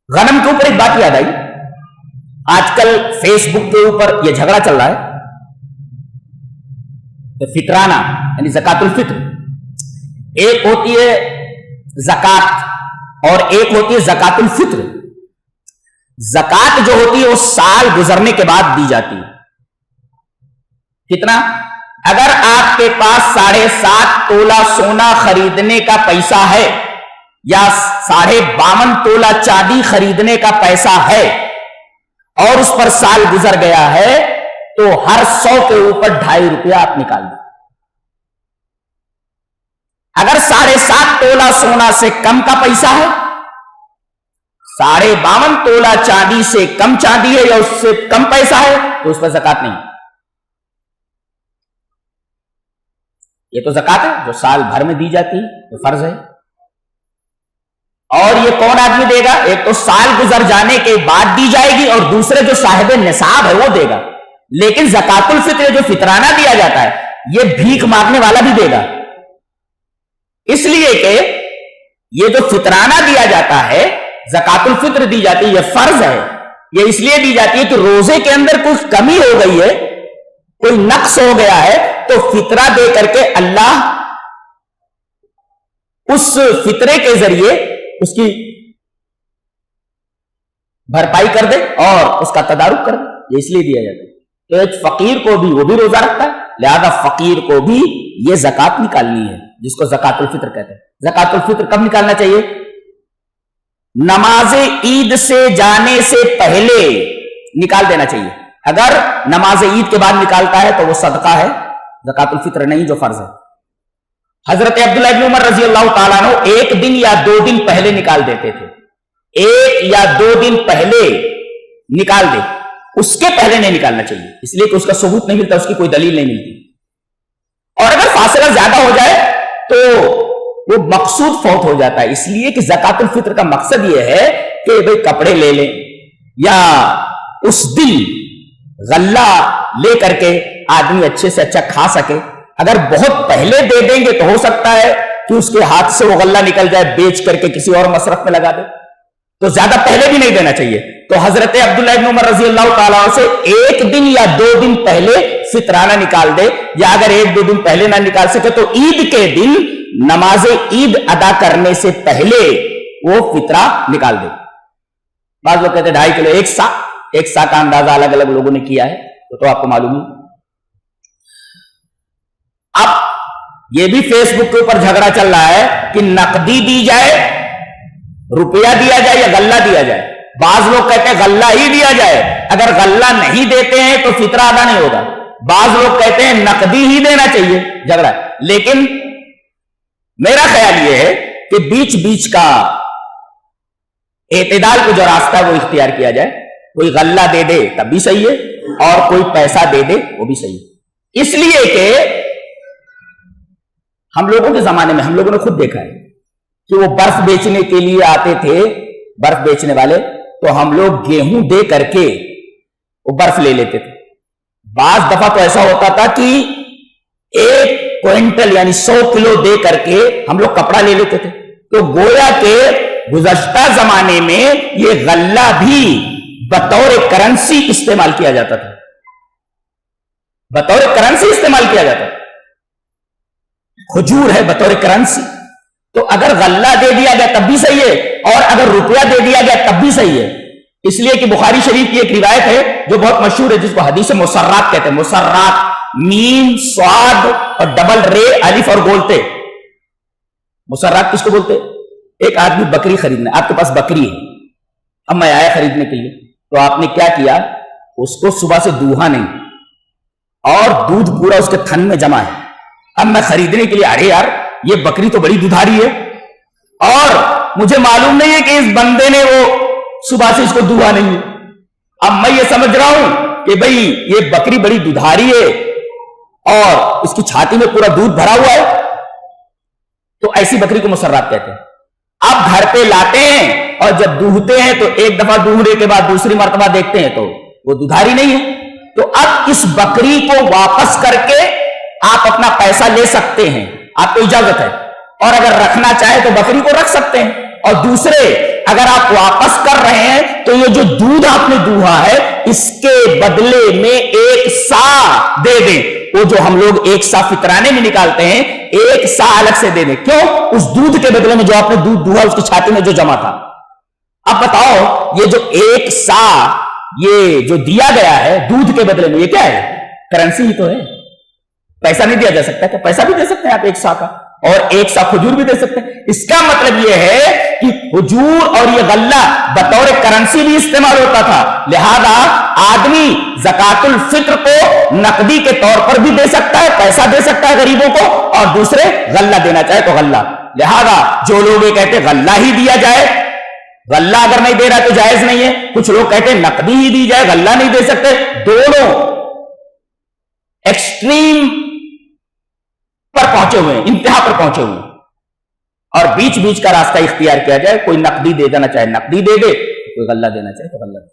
غنم کے اوپر ایک بات یاد آئی، آج کل فیس بک کے اوپر یہ جھگڑا چل رہا ہے، فطرانہ یعنی زکات الفطر، ایک ہوتی ہے زکات اور ایک ہوتی ہے زکات الفطر۔ زکات جو ہوتی ہے وہ سال گزرنے کے بعد دی جاتی ہے۔ کتنا؟ اگر آپ کے پاس 7.5 تولہ سونا خریدنے کا پیسہ ہے یا 52.5 تولہ چاندی خریدنے کا پیسہ ہے اور اس پر سال گزر گیا ہے تو ہر 100 کے اوپر 2.5 روپیہ آپ نکال دیں۔ اگر 7.5 تولہ سونا سے کم کا پیسہ ہے، 52.5 تولہ چاندی سے کم چاندی ہے یا اس سے کم پیسہ ہے تو اس پر زکات نہیں۔ یہ تو زکات ہے جو سال بھر میں دی جاتی ہے، تو فرض ہے۔ اور یہ کون آدمی دے گا؟ ایک تو سال گزر جانے کے بعد دی جائے گی اور دوسرے جو صاحب نصاب ہے وہ دے گا۔ لیکن زکات الفطر جو فطرانہ دیا جاتا ہے یہ بھیک مانگنے والا بھی دے گا، اس لیے کہ یہ جو فطرانہ دیا جاتا ہے، زکات الفطر دی جاتی ہے، یہ فرض ہے۔ یہ اس لیے دی جاتی ہے کہ روزے کے اندر کچھ کمی ہو گئی ہے، کوئی نقص ہو گیا ہے، تو فطرہ دے کر کے اللہ اس فطرے کے ذریعے اس کی بھرپائی کر دے اور اس کا تدارک کر دے، یہ اس لیے دیا جاتا ہے۔ تو ایک فقیر کو بھی وہ بھی روزہ رکھتا ہے، لہذا فقیر کو بھی یہ زکات نکالنی ہے، جس کو زکات الفطر کہتے ہیں۔ زکات الفطر کب نکالنا چاہیے؟ نماز عید سے جانے سے پہلے نکال دینا چاہیے۔ اگر نماز عید کے بعد نکالتا ہے تو وہ صدقہ ہے، زکات الفطر نہیں جو فرض ہے۔ حضرت عبداللہ ابن عمر رضی اللہ تعالیٰ عنہ 1 دن یا 2 دن پہلے نکال دیتے تھے، 1 یا 2 دن پہلے نکال دے، اس کے پہلے نہیں نکالنا چاہیے، اس لیے کہ اس کا ثبوت نہیں ملتا، اس کی کوئی دلیل نہیں ملتی۔ اور اگر فاصلہ زیادہ ہو جائے تو وہ مقصود فوت ہو جاتا ہے، اس لیے کہ زکات الفطر کا مقصد یہ ہے کہ بھئی کپڑے لے لیں یا اس دن غلہ لے کر کے آدمی اچھے سے اچھا کھا سکے۔ اگر بہت پہلے دے دیں گے تو ہو سکتا ہے کہ اس کے ہاتھ سے وہ غلہ نکل جائے، بیچ کر کے کسی اور مصرف میں لگا دے، تو زیادہ پہلے بھی نہیں دینا چاہیے۔ تو حضرت عبداللہ ابن عمر رضی اللہ تعالیٰ سے 1 دن یا 2 دن پہلے فطرانہ نکال دے، یا اگر 1-2 دن پہلے نہ نکال سکے تو عید کے دن نماز عید ادا کرنے سے پہلے وہ فطرہ نکال دے۔ بعض لوگ کہتے ہیں 2.5 کلو، 1 سا کا اندازہ الگ الگ لوگوں نے کیا ہے، تو آپ کو معلوم ہے۔ اب یہ بھی فیس بک کے اوپر جھگڑا چل رہا ہے کہ نقدی دی جائے، روپیہ دیا جائے یا غلہ دیا جائے۔ بعض لوگ کہتے ہیں غلہ ہی دیا جائے، اگر غلہ نہیں دیتے ہیں تو فطرہ ادا نہیں ہوگا۔ بعض لوگ کہتے ہیں نقدی ہی دینا چاہیے، جھگڑا ہے۔ لیکن میرا خیال یہ ہے کہ بیچ بیچ کا اعتدال کو جو راستہ ہے وہ اختیار کیا جائے، کوئی غلہ دے دے تب بھی صحیح ہے اور کوئی پیسہ دے دے وہ بھی صحیح ہے۔ اس لیے کہ ہم لوگوں کے زمانے میں ہم لوگوں نے خود دیکھا ہے کہ وہ برف بیچنے کے لیے آتے تھے، برف بیچنے والے، تو ہم لوگ گیہوں دے کر کے وہ برف لے لیتے تھے۔ بعض دفعہ تو ایسا ہوتا تھا کہ 1 کوئنٹل یعنی 100 کلو دے کر کے ہم لوگ کپڑا لے لیتے تھے۔ تو گویا کہ گزشتہ زمانے میں یہ غلہ بھی بطور کرنسی استعمال کیا جاتا تھا، بطور کرنسی استعمال کیا جاتا تھا۔ کھجور ہے بطور کرنسی، تو اگر غلہ دے دیا گیا تب بھی صحیح ہے اور اگر روپیہ دے دیا گیا تب بھی صحیح ہے۔ اس لیے کہ بخاری شریف کی ایک روایت ہے جو بہت مشہور ہے، جس کو حدیث مسرات کہتے ہیں۔ مسرات، میم، صاد اور ڈبل رے، الف اور بولتے۔ مسرات کس کو بولتے؟ ایک آدمی بکری خریدنا، آپ کے پاس بکری ہے، اب میں آیا خریدنے کے لیے، تو آپ نے کیا کیا؟ اس کو صبح سے دوہا نہیں اور دودھ پورا اس کے تھن میں جمع ہے۔ اب میں خریدنے کے لیے، ارے یار یہ بکری تو بڑی دودھاری ہے اور مجھے معلوم نہیں ہے کہ اس بندے نے وہ صبح سے اس کو دوہا نہیں ہے۔ اب میں یہ سمجھ رہا ہوں کہ بھئی یہ بکری بڑی دودھاری ہے اور اس کی چھاتی میں پورا دودھ بھرا ہوا ہے، تو ایسی بکری کو مسرات کہتے ہیں۔ اب گھر پہ لاتے ہیں اور جب دوہتے ہیں تو ایک دفعہ دوہنے کے بعد دوسری مرتبہ دیکھتے ہیں تو وہ دودھاری نہیں ہے، تو اب اس بکری کو واپس کر کے آپ اپنا پیسہ لے سکتے ہیں، آپ کو اجازت ہے، اور اگر رکھنا چاہے تو بکری کو رکھ سکتے ہیں، اور دوسرے اگر آپ واپس کر رہے ہیں تو یہ جو دودھ آپ نے دوہا ہے اس کے بدلے میں 1 سا دے دیں. وہ جو ہم لوگ 1 سا فطرانے میں نکالتے ہیں 1 سا الگ سے دے دیں. کیوں؟ اس دودھ کے بدلے میں جو آپ نے دودھ دوہا اس کی چھاتی میں جو جمع تھا. اب بتاؤ یہ جو 1 سا یہ جو دیا گیا ہے دودھ کے بدلے میں یہ کیا ہے؟ کرنسی ہی تو ہے. پیسہ نہیں دیا جا سکتا کہ پیسہ بھی دے سکتے ہیں آپ 1 سا کا اور 1 سا کھجور بھی دے سکتے ہیں. اس کا مطلب یہ ہے کہ کھجور اور یہ غلہ بطور کرنسی بھی استعمال ہوتا تھا. لہذا آدمی زکات الفطر کو نقدی کے طور پر بھی دے سکتا ہے, پیسہ دے سکتا ہے غریبوں کو, اور دوسرے غلہ دینا چاہے تو غلہ. لہذا جو لوگ یہ کہتے غلہ ہی دیا جائے, غلہ اگر نہیں دے رہا تو جائز نہیں ہے. کچھ لوگ کہتے نقدی ہی دی جائے, غلہ نہیں دے سکتے. دونوں ایکسٹریم پر پہنچے ہوئے ہیں, انتہا پر پہنچے ہوئے ہیں, اور بیچ بیچ کا راستہ اختیار کیا جائے. کوئی نقدی دے دینا چاہے نقدی دے دے, کوئی غلہ دینا چاہے تو غلہ دے.